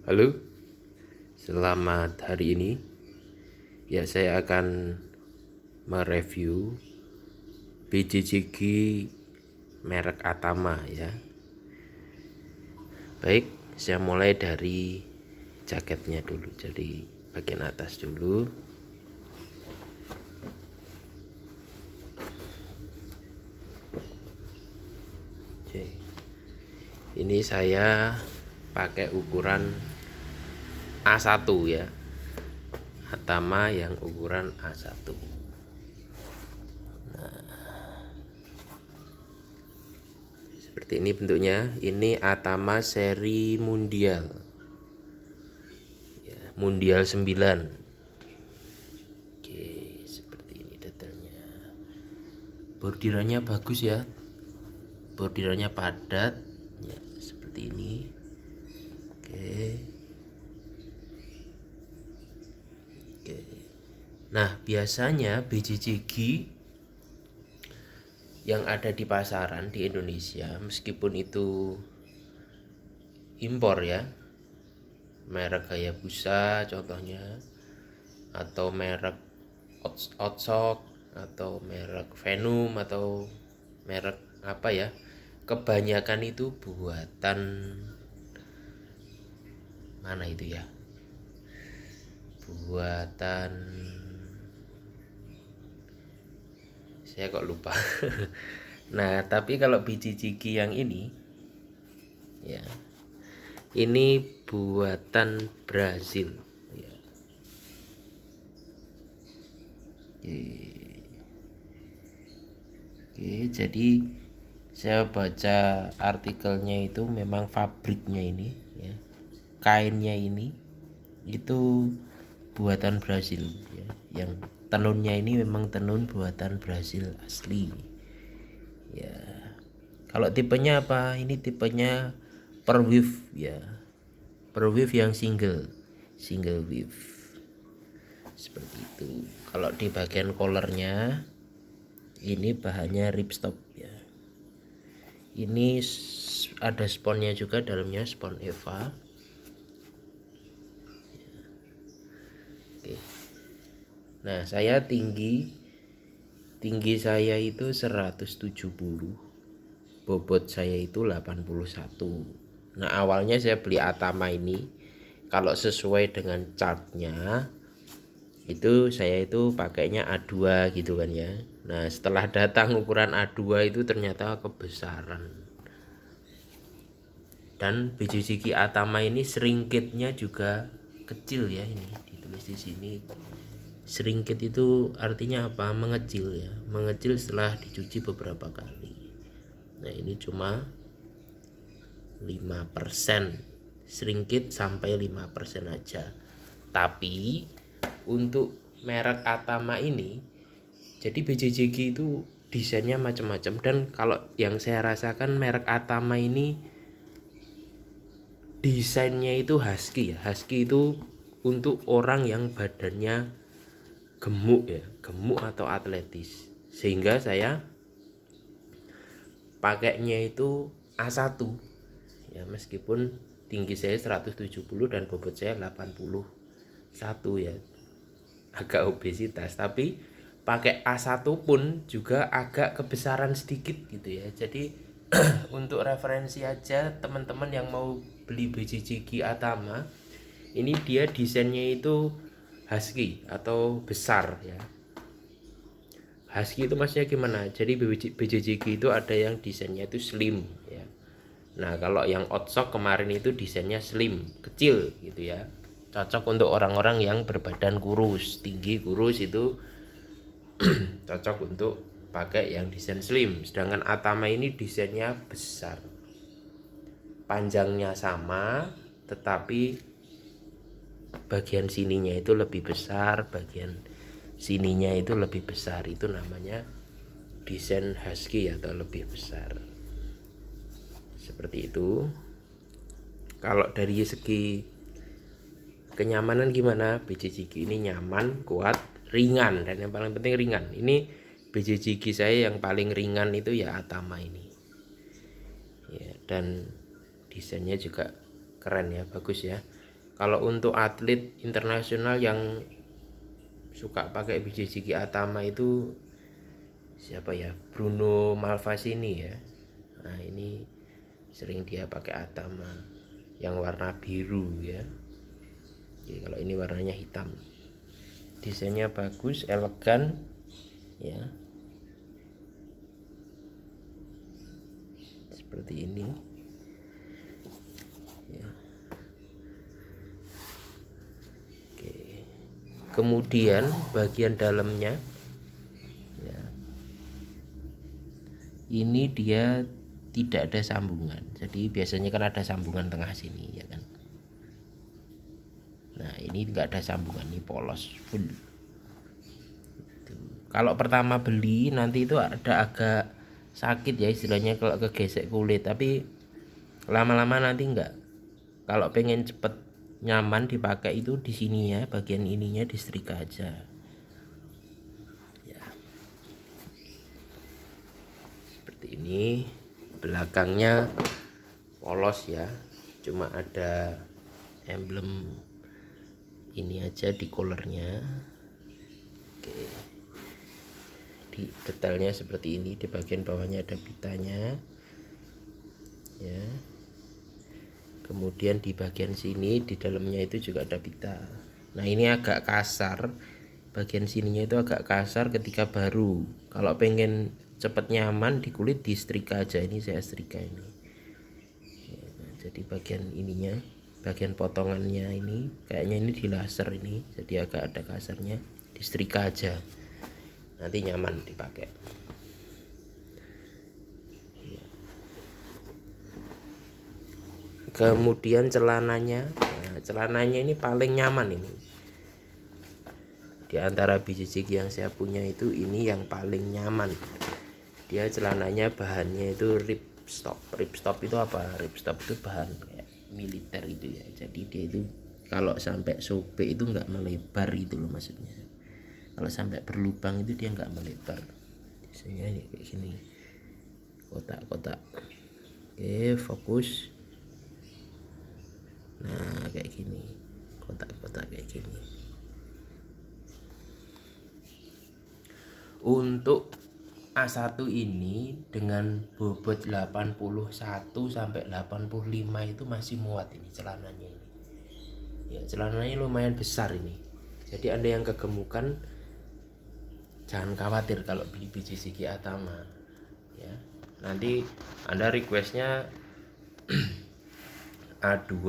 Halo, selamat hari ini. Ya, saya akan mereview biji gigi merek Atama ya. Baik, saya mulai dari jaketnya dulu. Jadi bagian atas dulu. Oke. Ini saya pakai ukuran A1 ya. Atama yang ukuran A1. Seperti ini bentuknya. Ini Atama seri Mundial ya, Mundial 9. Oke, seperti ini detailnya. Bordirannya bagus ya, bordirannya padat ya, seperti ini. Oke. Nah, biasanya biji gigi yang ada di pasaran di Indonesia, meskipun itu impor ya, merek Hayabusa contohnya, atau merek Otsok, atau merek Venom, atau merek apa ya, kebanyakan itu buatan mana itu ya, buatan saya kok lupa. Nah, tapi kalau biji gigi yang ini ya, ini buatan Brazil ya. Oke, jadi saya baca artikelnya itu memang fabriknya ini ya, kainnya ini itu buatan Brazil ya. Yang tenunnya ini memang tenun buatan Brazil asli ya. Kalau tipenya apa? Ini tipenya per weave ya, per weave yang single weave seperti itu. Kalau di bagian collarnya ini bahannya ripstop ya. Ini ada sponnya juga, dalamnya spon Eva. Oke. Nah, saya tinggi saya itu 170, bobot saya itu 81. Nah, awalnya saya beli Atama ini, kalau sesuai dengan chartnya itu saya itu pakainya A2 gitu kan ya. Nah, setelah datang ukuran A2 itu ternyata kebesaran. Dan biji gigi Atama ini seringkitnya juga kecil ya, ini ditulis di sini. Seringkit itu artinya apa? Mengecil ya, mengecil setelah dicuci beberapa kali. Nah, ini cuma 5%, seringkit sampai 5% aja. Tapi untuk merek Atama ini, jadi biji gigi itu desainnya macam-macam. Dan kalau yang saya rasakan merek Atama ini desainnya itu husky ya. Husky itu untuk orang yang badannya gemuk ya, gemuk atau atletis. Sehingga saya pakainya itu A1 ya, meskipun tinggi saya 170 dan bobot saya 81 ya, agak obesitas, tapi pakai A1 pun juga agak kebesaran sedikit gitu ya. Jadi untuk referensi aja teman-teman yang mau beli biji gigi Atama, ini dia desainnya itu husky atau besar ya. Husky itu maksudnya gimana? Jadi biji gigi itu ada yang desainnya itu slim ya. Nah, kalau yang Otsok kemarin itu desainnya slim, kecil gitu ya. Cocok untuk orang-orang yang berbadan kurus, tinggi kurus itu cocok untuk pakai yang desain slim. Sedangkan Atama ini desainnya besar. Panjangnya sama, tetapi bagian sininya itu lebih besar, bagian sininya itu lebih besar. Itu namanya desain husky atau lebih besar. Seperti itu. Kalau dari segi kenyamanan gimana? Biji gigi ini nyaman, kuat, ringan, dan yang paling penting ringan. Ini biji gigi saya yang paling ringan itu ya Atama ini. Ya, dan desainnya juga keren ya, bagus ya. Kalau untuk atlet internasional yang suka pakai biji jiki Atama itu siapa ya, Bruno Malvasini ya. Nah ini sering dia pakai Atama yang warna biru ya. Jadi kalau ini warnanya hitam, desainnya bagus, elegan ya, seperti ini ya. Oke. Kemudian bagian dalamnya ya, ini dia tidak ada sambungan. Jadi biasanya kan ada sambungan tengah sini ya kan. Nah ini enggak ada sambungan, ini polos full. Kalau pertama beli nanti itu ada agak sakit ya istilahnya kalau kegesek kulit, tapi lama-lama nanti enggak. Kalau pengen cepet nyaman dipakai itu di sini ya, bagian ininya disetrika aja ya. Seperti ini, belakangnya polos ya, cuma ada emblem ini aja di collarnya. Oke, di detailnya seperti ini, di bagian bawahnya ada pitanya ya. Kemudian di bagian sini di dalamnya itu juga ada pita. Nah ini agak kasar, bagian sininya itu agak kasar ketika baru. Kalau pengen cepet nyaman di kulit di setrika aja, ini saya setrika ini ya. Jadi bagian ininya, bagian potongannya ini kayaknya ini di laser ini, jadi agak ada kasarnya, di setrika aja nanti nyaman dipakai. Kemudian celananya, nah, celananya ini paling nyaman ini di antara biji jiki yang saya punya itu, ini yang paling nyaman. Dia celananya bahannya itu ripstop. Ripstop itu apa? Ripstop itu bahan kayak militer itu ya. Jadi dia itu kalau sampai sobek itu nggak melebar itu loh maksudnya. Kalau sampai berlubang itu dia nggak melebar. Biasanya kayak gini, kotak-kotak. Oke, fokus. Nah kayak gini, kotak-kotak kayak gini. Untuk A1 ini dengan bobot 81 sampai 85 itu masih muat ini celananya ini. Ya celananya lumayan besar ini. Jadi Anda yang kegemukan jangan khawatir kalau beli biji jiki Atama ya. Nanti Anda requestnya A2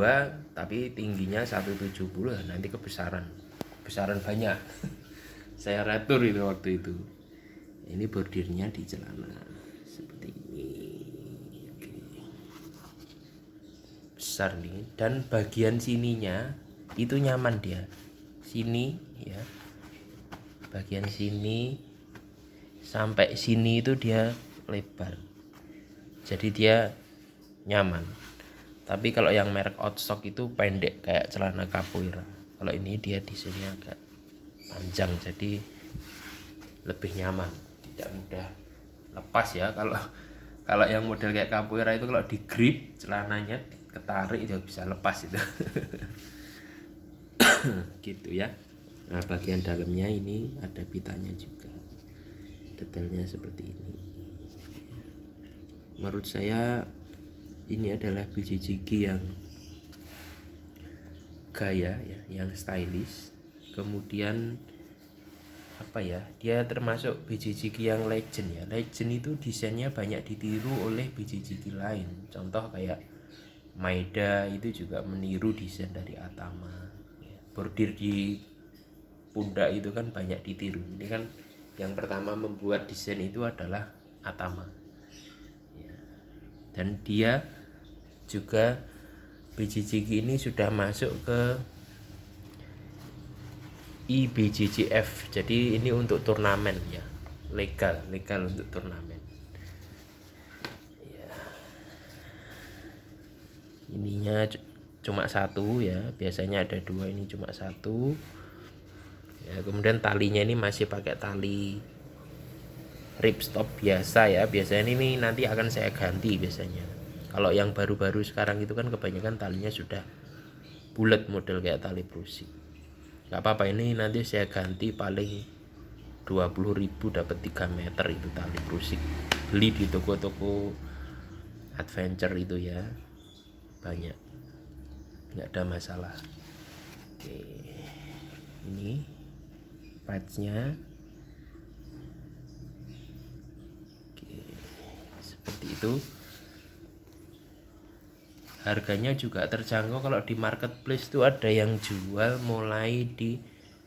tapi tingginya 170, nanti kebesaran banyak. Saya retur itu waktu itu. Ini bordirnya di celana seperti ini. Oke. Besar nih, dan bagian sininya itu nyaman dia. Sini ya. Bagian sini sampai sini itu dia lebar. Jadi dia nyaman. Tapi kalau yang merek Outstock itu pendek kayak celana capoeira. Kalau ini dia di sini agak panjang, jadi lebih nyaman, tidak mudah lepas ya. Kalau yang model kayak capoeira itu kalau di grip celananya ketarik itu bisa lepas itu. Gitu ya. Nah bagian dalamnya ini ada pitanya juga, detailnya seperti ini. Menurut saya ini adalah biji jiki yang gaya ya, yang stylish. Kemudian apa ya, dia termasuk biji jiki yang legend ya. Legend itu desainnya banyak ditiru oleh biji jiki lain. Contoh kayak Maeda itu juga meniru desain dari Atama ya. Bordir di pundak itu kan banyak ditiru. Ini kan yang pertama membuat desain itu adalah Atama ya. Dan dia juga biji jiki ini sudah masuk ke IBJJF, jadi ini untuk turnamen ya, legal untuk turnamen ya. Ininya cuma satu ya, biasanya ada dua, ini cuma satu ya. Kemudian talinya ini masih pakai tali ripstop biasa ya. Biasanya ini nanti akan saya ganti biasanya. Kalau yang baru-baru sekarang itu kan kebanyakan talinya sudah bulat model kayak tali brusik. Gak apa-apa, ini nanti saya ganti paling 20.000 dapat 3 meter itu tali brusik. Beli di toko-toko adventure itu ya, banyak, nggak ada masalah. Oke, ini patchnya. Oke, seperti itu. Harganya juga terjangkau, kalau di marketplace itu ada yang jual mulai di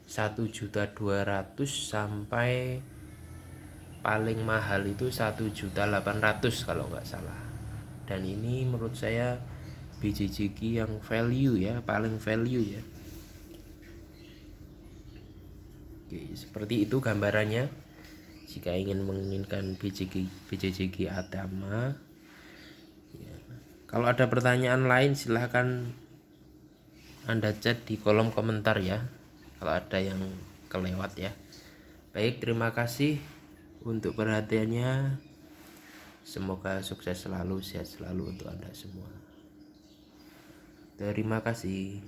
1.200.000 sampai paling mahal itu 1.800.000 kalau nggak salah. Dan ini menurut saya biji jigi yang value ya, paling value ya. Oke, seperti itu gambarannya. Jika ingin menginginkan biji jigi Adama ya. Kalau ada pertanyaan lain silahkan Anda chat di kolom komentar ya, kalau ada yang kelewat ya. Baik, terima kasih untuk perhatiannya. Semoga sukses selalu, sehat selalu untuk Anda semua. Terima kasih.